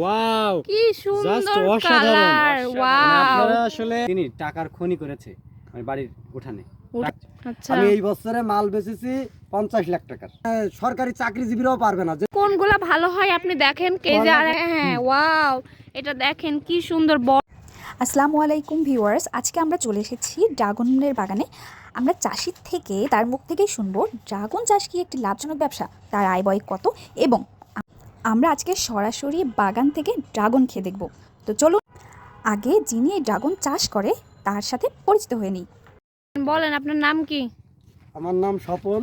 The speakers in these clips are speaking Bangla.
ওয়াও কি সুন্দর কালার। ওয়াও আপনারা আসলে তিনি টাকার খনি করেছে মানে বাড়ির উঠানে। আচ্ছা আমি এই বছরে মাল বেচেছি 50 লাখ টাকার। সরকারি চাকরিজীবীরাও পারবে না। কোনগুলা ভালো হয় আপনি দেখেন কে যে হ্যাঁ ওয়াও এটা দেখেন কি সুন্দর বড়। আসসালামু আলাইকুম ভিউয়ার্স, আজকে আমরা চলে এসেছি ড্রাগনের বাগানে। আমরা চাষির থেকে তার মুখ থেকেই শুনবো ড্রাগন চাষ কি একটি লাভজনক ব্যবসা, তার আয় ব্যয় কত, এবং আমরা আজকে সরাসরি বাগান থেকে ড্রাগন খেয়ে দেখব। তো চলুন আগে যিনি এই ড্রাগন চাষ করে তার সাথে পরিচিত হয়ে নিই। বলেন আপনার নাম কি? আমার নাম স্বপন।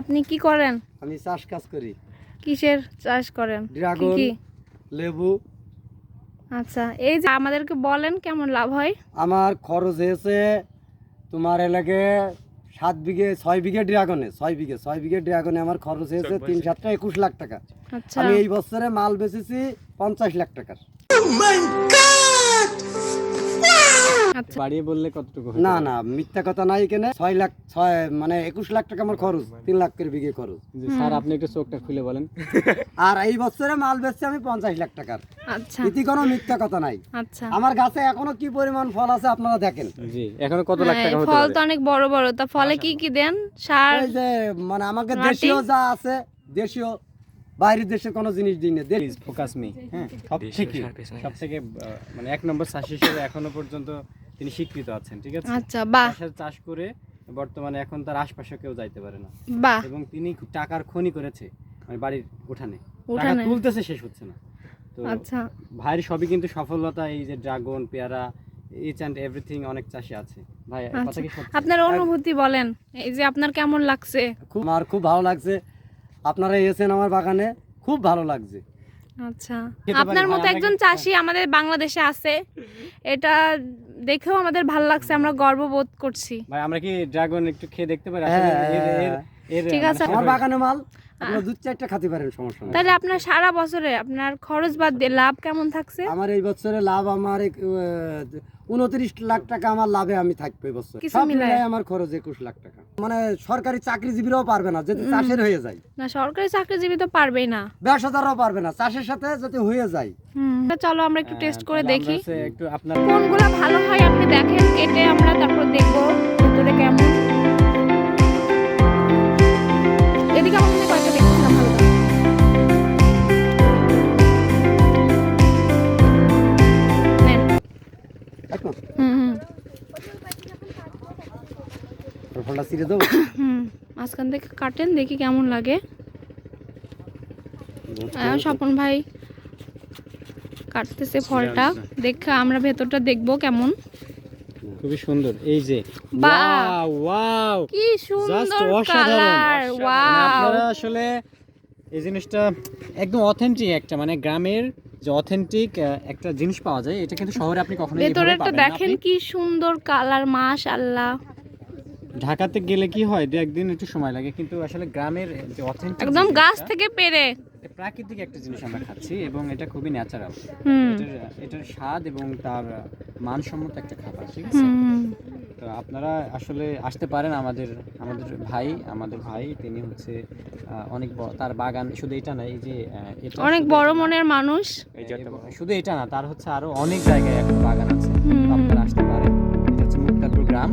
আপনি কি করেন? আমি চাষ কাজ করি। কিসের চাষ করেন? ড্রাগন, কি? লেবু। আচ্ছা এই যে আমাদেরকে বলেন কেমন লাভ হয়? আমার খরচ হয়েছে তোমার এলাকে 7 বিঘে 6 বিঘে ড্রাগনে 6 বিঘে ড্রাগনে আমার খরচ হয়েছে 3-7টা 21 লাখ টাকা। আচ্ছা আমি এই বছরে মাল বেচেছি 50 লাখ টাকার। আচ্ছা বাড়িয়ে বললে কতটুকু হয়? না না মিথ্যা কথা নাই, এখানে 21 লাখ টাকা আমার খরচ, 3 লাখ করে বিঘে খরচ। স্যার আপনি একটু চোখটা খুলে বলেন। আর এই বছরে মাল বেচছি আমি 50 লাখ টাকার। আচ্ছা ইতি কোনো মিথ্যা কথা নাই। আচ্ছা আমার গাছে এখনো কি পরিমাণ ফল আছে আপনারা দেখেন। জি এখনো কত লাখ টাকা হতে ফল পারে? তো অনেক বড় বড়। তা ফলে কি কি দেন? সার? এই যে মানে আমাকে মাটি? দেশীয় যা আছে, দেশীয়, বাইরের দেশের কোনো জিনিস দিই না। Please focus me. হ্যাঁ সবথেকে মানে এক নম্বর চাষি হিসেবে এখনো পর্যন্ত তিনি স্বীকৃত আছেন, ঠিক আছে? আচ্ছা বাহ বাসায় চাষ করে বর্তমানে এখন তার আশপাশে কেউ যাইতে পারে না বাহ এবং তিনি টাকার খনি করেছে মানে বাড়ির উঠানে। টাকা উঠানে? তুলতেছে, শেষ হচ্ছে না। তো আচ্ছা ভাইয়ের সবই কিন্তু সফলতা। এই যে ড্রাগন, পেয়ারা, ইচ অ্যান্ড এভরিথিং অনেক চাষি আছে। ভাই কথা কি সত্যি? আপনার অনুভূতি বলেন, এই যে আপনার কেমন লাগছে? আমার খুব ভালো লাগছে, আপনারা এসেছেন আমার বাগানে, খুব ভালো লাগছে। আচ্ছা খেতে পারি আপনার ভাই, মতো আমরা একজন কিন্তু- চাষি আমাদের বাংলাদেশে আছে, এটা দেখেও আমাদের ভালো লাগছে, আমরা গর্ববোধ করছি। ভাই আমরা কি ড্রাগন একটু খেয়ে দেখতে পারি? আসলে এর ঠিক আছে। আমার বাগানে মাল আপনারা 2-4টা খেতে পারেন, সমস্যা নেই। তাহলে আপনার সারা বছরে আপনার খরচ বাদ দিয়ে লাভ কেমন থাকছে? আমার এই বছরে লাভ আমার 29 লাখ টাকা আমার লাভে আমি থাকবো এই বছর। কিছু সব মিলায়? মিলাই আমার খরচ 21 লাখ টাকা। মানে সরকারি চাকরিজীবীরাও পারবে না, যদি চাষের হয়ে যায়। না সরকারি চাকরিজীবী তো পারবেই না। ব্যবসাদাররাও পারবে না, চাষের সাথে যদি হয়ে যায়। চলো আমরা একটু টেস্ট করে তাহলে আমরা দেখি হচ্ছে একটু আপনার কোনগুলা ভালো হয়। আপনি দেখেন কেটে, আমরা তারপর দেখবো ভেতরে কেমন। এদিকে আমার মনে হয় কয়েকটা দেখছিলাম ভালো। নেন। দেখো হুম ফলটা ছিঁড়ে দেবো। মাঝখান থেকে কাটেন, দেখি কেমন লাগে। স্বপন ভাই কাটতেছে ফলটা, দেখে আমরা ভেতরটা দেখবো কেমন। খুবই সুন্দর। এই যে বাহ! ওয়াও কি জাস্ট সুন্দর অসাধারণ। কালার। ওয়াও আপনারা আসলে এই জিনিসটা একদম অথেন্টিক একটা মানে গ্রামের যে অথেন্টিক একটা জিনিস পাওয়া যায়, এটা কিন্তু শহরে আপনি কখনোই এইভাবে ভেতরেরটা পাবেন না। দেখেন আপনি কি সুন্দর কালার, মাশাআল্লাহ। ঢাকাতে গেলে কি হয়, দু একদিন একটু সময় লাগে, কিন্তু আসলে গ্রামের যে অথেন্টিক একদম গাছ থেকে পেরে। প্রাকৃতিক একটা জিনিস আমরা খাচ্ছি এবং এটা খুবই ন্যাচারাল। হুম এটার স্বাদ এবং তার মানসম্মত একটা খাবার, ঠিক আছে? তো আপনারা আসলে আসতে পারেন। আমাদের ভাই তিনি হচ্ছে অনেক বড়, তার বাগান শুধু এটা না, এই যে এটা অনেক শুধু বড় এটা না, মনের মানুষ। এবং শুধু এটা না, তার হচ্ছে আরো অনেক জায়গায় এখন বাগান আছে। তো আপনারা আসতে পারেন। এটা হচ্ছে মুক্তারপুর গ্রাম,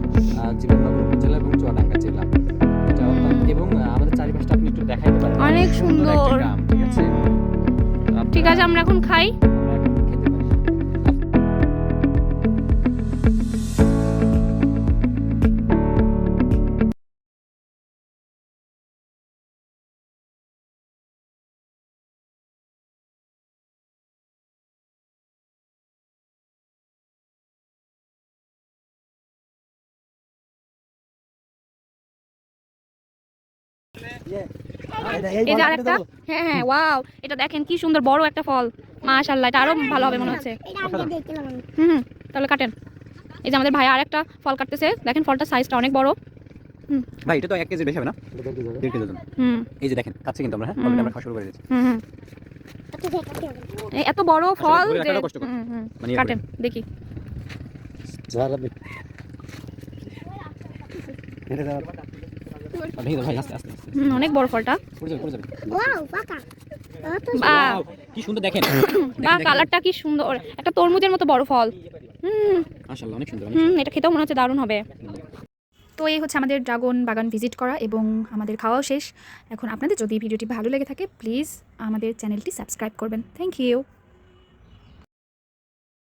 জীবননগর উপজেলা এবং চুয়াডাঙ্গা জেলা। এটা এবং আমাদের চারিপাশটা আপনি একটু দেখাইতে পারেন। অনেক একটা সুন্দর। গ্রাম, ঠিক আছে? তো ঠিক আছে আমরা এখন খাই। আমরা এখন খেতে পারি। এই যে আরেকটা, হ্যাঁ ওয়াও এটা দেখেন কি সুন্দর বড় একটা ফল। মাশাআল্লাহ, এটা আরো ভালো হবে মনে হচ্ছে। তাহলে কাটেন। এই যে আমাদের ভাই আরেকটা ফল কাটতেছে, দেখেন ফলটা সাইজটা অনেক বড়। ভাই এটা তো 1 কেজি বেশি হবে না? 1.5 কেজি ওজন। এই যে দেখেন খাচ্ছি কিন্তু আমরা, হ্যাঁ অলরেডি আমরা খাওয়া শুরু করে দিয়েছি। এই এত বড় ফল ধরে যে রাখাটা কষ্টকর। মানে কাটেন দেখি। ভেঙে দাও ভাই, আস্তে আস্তে আস্তে। অনেক বড় ফলটা। পড়ে যাবে। Wow, vaca. বাহ Wow, কি সুন্দর দেখেন। বাহ কালারটা কি সুন্দর, একটা তরমুজের মতো বড় ফল। মাশাআল্লাহ অনেক সুন্দর। এটা খেতেও মনে হচ্ছে দারুণ হবে। তো এই হচ্ছে আমাদের ড্রাগন বাগান ভিজিট করা এবং আমাদের খাওয়াও শেষ। এখন আপনাদের যদি ভিডিওটি ভালো লেগে থাকে প্লিজ আমাদের চ্যানেলটি সাবস্ক্রাইব করবেন। Thank you.